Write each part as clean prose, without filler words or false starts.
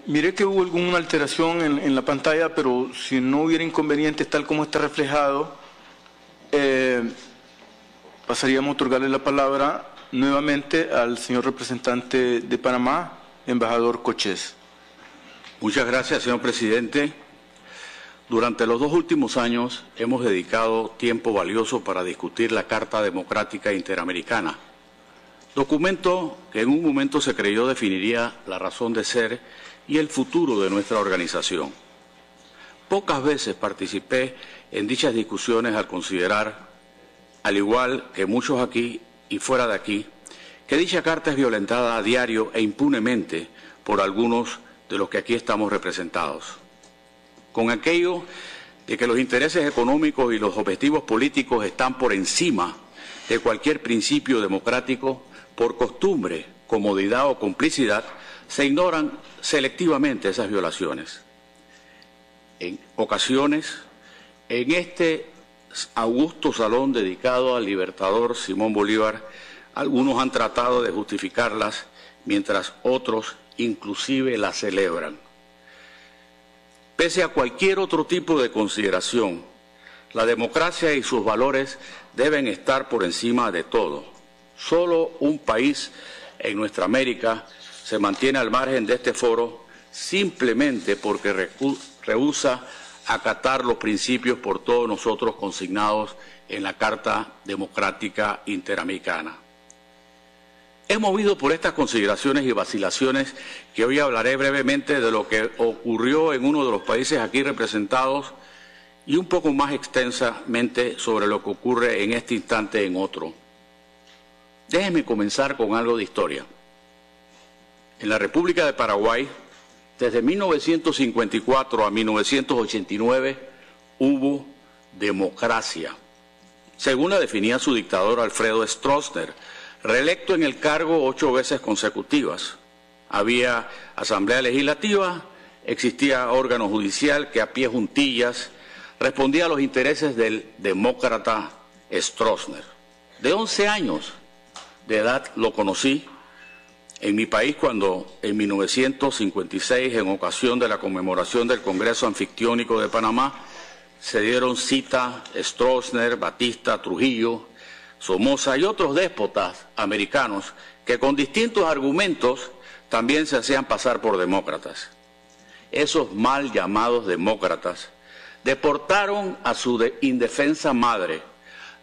Miré que hubo alguna alteración en la pantalla, pero si no hubiera inconvenientes tal como está reflejado, pasaríamos a otorgarle la palabra nuevamente al señor representante de Panamá, embajador Cochés. Muchas gracias, señor presidente. Durante los 2 últimos años hemos dedicado tiempo valioso para discutir la Carta Democrática Interamericana, documento que en un momento se creyó definiría la razón de ser y el futuro de nuestra organización. Pocas veces participé en dichas discusiones al considerar, al igual que muchos aquí y fuera de aquí, que dicha carta es violentada a diario e impunemente por algunos de los que aquí estamos representados. Con aquello de que los intereses económicos y los objetivos políticos están por encima de cualquier principio democrático, por costumbre, comodidad o complicidad, se ignoran selectivamente esas violaciones. En ocasiones, en este augusto salón dedicado al libertador Simón Bolívar, algunos han tratado de justificarlas, mientras otros inclusive las celebran. Pese a cualquier otro tipo de consideración, la democracia y sus valores deben estar por encima de todo. Solo un país en nuestra América se mantiene al margen de este foro simplemente porque rehúsa acatar los principios por todos nosotros consignados en la Carta Democrática Interamericana. Es movido por estas consideraciones y vacilaciones que hoy hablaré brevemente de lo que ocurrió en uno de los países aquí representados y un poco más extensamente sobre lo que ocurre en este instante en otro. Déjenme comenzar con algo de historia. En la República de Paraguay, desde 1954 a 1989, hubo democracia, según la definía su dictador Alfredo Stroessner, reelecto en el cargo 8 veces consecutivas. Había asamblea legislativa, existía órgano judicial que a pie juntillas respondía a los intereses del demócrata Stroessner. De 11 años de edad lo conocí en mi país cuando en 1956, en ocasión de la conmemoración del Congreso Anfictiónico de Panamá, se dieron cita Stroessner, Batista, Trujillo, Somoza y otros déspotas americanos que con distintos argumentos también se hacían pasar por demócratas. Esos mal llamados demócratas deportaron a su indefensa madre,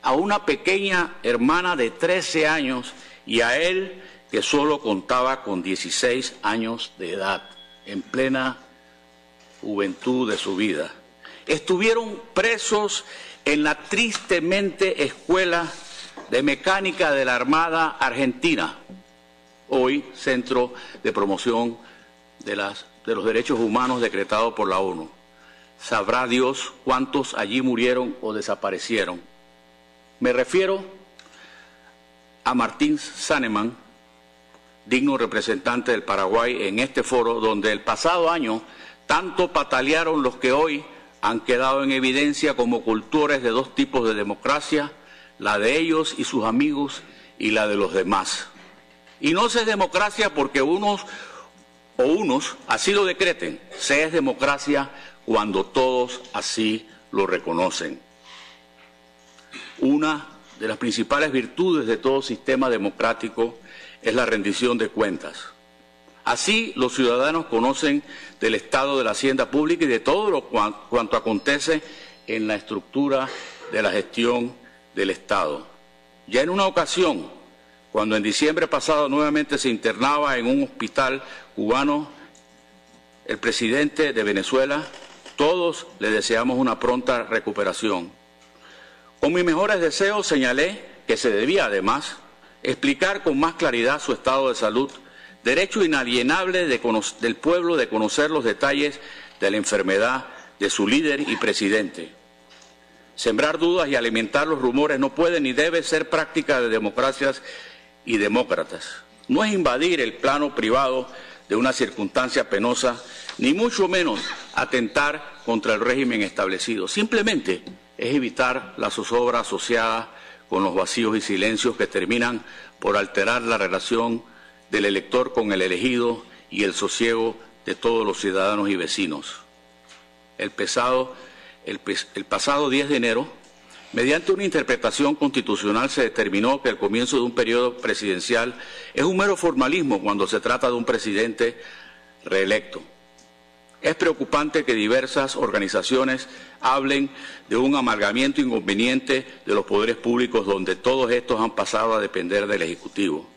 a una pequeña hermana de 13 años y a él que solo contaba con 16 años de edad, en plena juventud de su vida. Estuvieron presos en la tristemente escuela de mecánica de la Armada Argentina, hoy Centro de Promoción de los Derechos Humanos decretado por la ONU. Sabrá Dios cuántos allí murieron o desaparecieron. Me refiero a Martín Saneman, digno representante del Paraguay en este foro, donde el pasado año tanto patalearon los que hoy han quedado en evidencia como cultores de 2 tipos de democracia, la de ellos y sus amigos y la de los demás. Y no se es democracia porque unos así lo decreten, se es democracia cuando todos así lo reconocen. Una de las principales virtudes de todo sistema democrático es la rendición de cuentas. Así los ciudadanos conocen del estado de la hacienda pública y de todo cuanto acontece en la estructura de la gestión del Estado. Ya en una ocasión, cuando en diciembre pasado nuevamente se internaba en un hospital cubano el presidente de Venezuela, todos le deseamos una pronta recuperación. Con mis mejores deseos señalé que se debía además explicar con más claridad su estado de salud, derecho inalienable del pueblo de conocer los detalles de la enfermedad de su líder y presidente. Sembrar dudas y alimentar los rumores no puede ni debe ser práctica de democracias y demócratas. No es invadir el plano privado de una circunstancia penosa, ni mucho menos atentar contra el régimen establecido. Simplemente es evitar la zozobra asociada con los vacíos y silencios que terminan por alterar la relación del elector con el elegido y el sosiego de todos los ciudadanos y vecinos. El pasado 10 de enero, mediante una interpretación constitucional, se determinó que el comienzo de un periodo presidencial es un mero formalismo cuando se trata de un presidente reelecto. Es preocupante que diversas organizaciones hablen de un amalgamiento inconveniente de los poderes públicos donde todos estos han pasado a depender del Ejecutivo.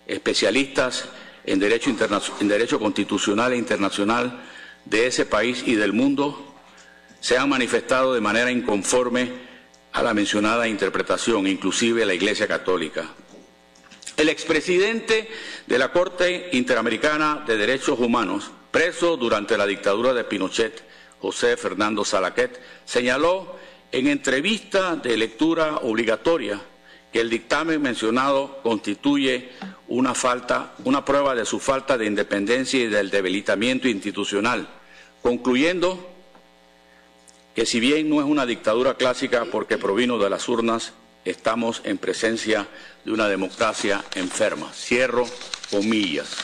Especialistas en derecho constitucional e internacional de ese país y del mundo se han manifestado de manera inconforme a la mencionada interpretación, inclusive la Iglesia Católica. El expresidente de la Corte Interamericana de Derechos Humanos, preso durante la dictadura de Pinochet, José Fernando Salaquet, señaló en entrevista de lectura obligatoria que el dictamen mencionado constituye una prueba de su falta de independencia y del debilitamiento institucional, concluyendo que si bien no es una dictadura clásica porque provino de las urnas, estamos en presencia de una democracia enferma. Cierro comillas.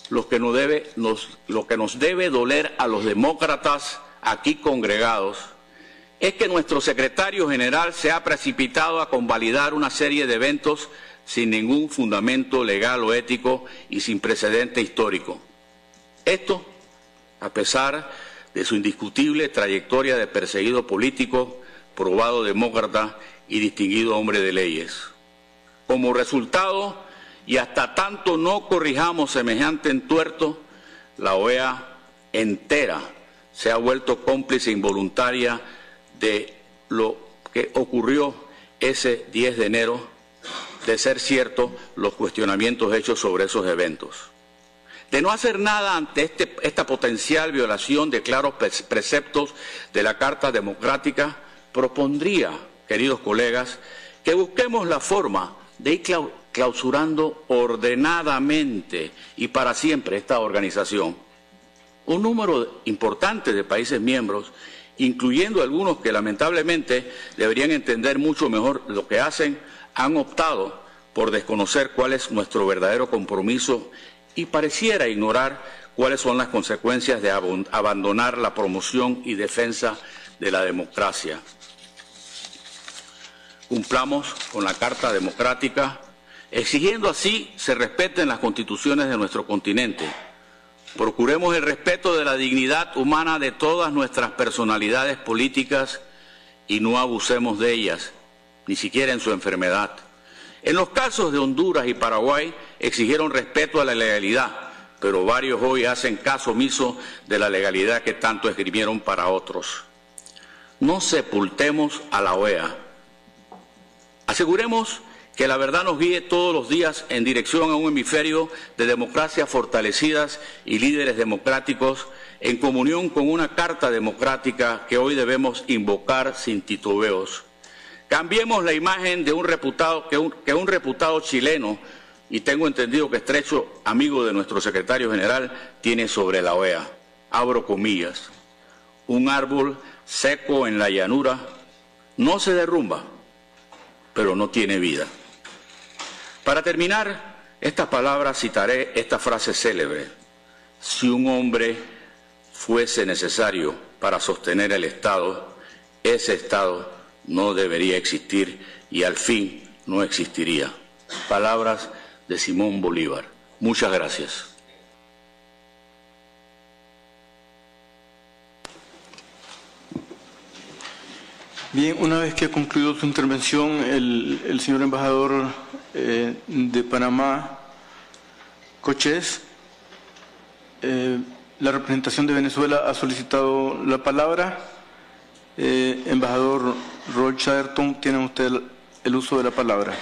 Lo que nos debe doler a los demócratas aquí congregados es que nuestro secretario general se ha precipitado a convalidar una serie de eventos sin ningún fundamento legal o ético y sin precedente histórico. Esto, a pesar de su indiscutible trayectoria de perseguido político, probado demócrata y distinguido hombre de leyes. Como resultado, y hasta tanto no corrijamos semejante entuerto, la OEA entera se ha vuelto cómplice involuntaria de lo que ocurrió ese 10 de enero, de ser cierto los cuestionamientos hechos sobre esos eventos. De no hacer nada ante esta potencial violación de claros preceptos de la Carta Democrática, propondría, queridos colegas, que busquemos la forma de ir clausurando ordenadamente y para siempre esta organización. Un número importante de países miembros, incluyendo algunos que lamentablemente deberían entender mucho mejor lo que hacen, han optado por desconocer cuál es nuestro verdadero compromiso y pareciera ignorar cuáles son las consecuencias de abandonar la promoción y defensa de la democracia. Cumplamos con la Carta Democrática, exigiendo así se respeten las constituciones de nuestro continente. Procuremos el respeto de la dignidad humana de todas nuestras personalidades políticas y no abusemos de ellas, ni siquiera en su enfermedad. En los casos de Honduras y Paraguay exigieron respeto a la legalidad, pero varios hoy hacen caso omiso de la legalidad que tanto esgrimieron para otros. No sepultemos a la OEA. Aseguremos que la verdad nos guíe todos los días en dirección a un hemisferio de democracias fortalecidas y líderes democráticos en comunión con una Carta Democrática que hoy debemos invocar sin titubeos. Cambiemos la imagen de un reputado chileno, y tengo entendido que estrecho amigo de nuestro secretario general, tiene sobre la OEA. Abro comillas. Un árbol seco en la llanura no se derrumba, pero no tiene vida. Para terminar estas palabras citaré esta frase célebre. Si un hombre fuese necesario para sostener el Estado, ese Estado no debería existir y al fin no existiría. Palabras de Simón Bolívar. Muchas gracias. Bien, una vez que ha concluido su intervención, el señor embajador de Panamá, Cochés, la representación de Venezuela ha solicitado la palabra. Embajador Roy Chatterton, tiene usted el uso de la palabra.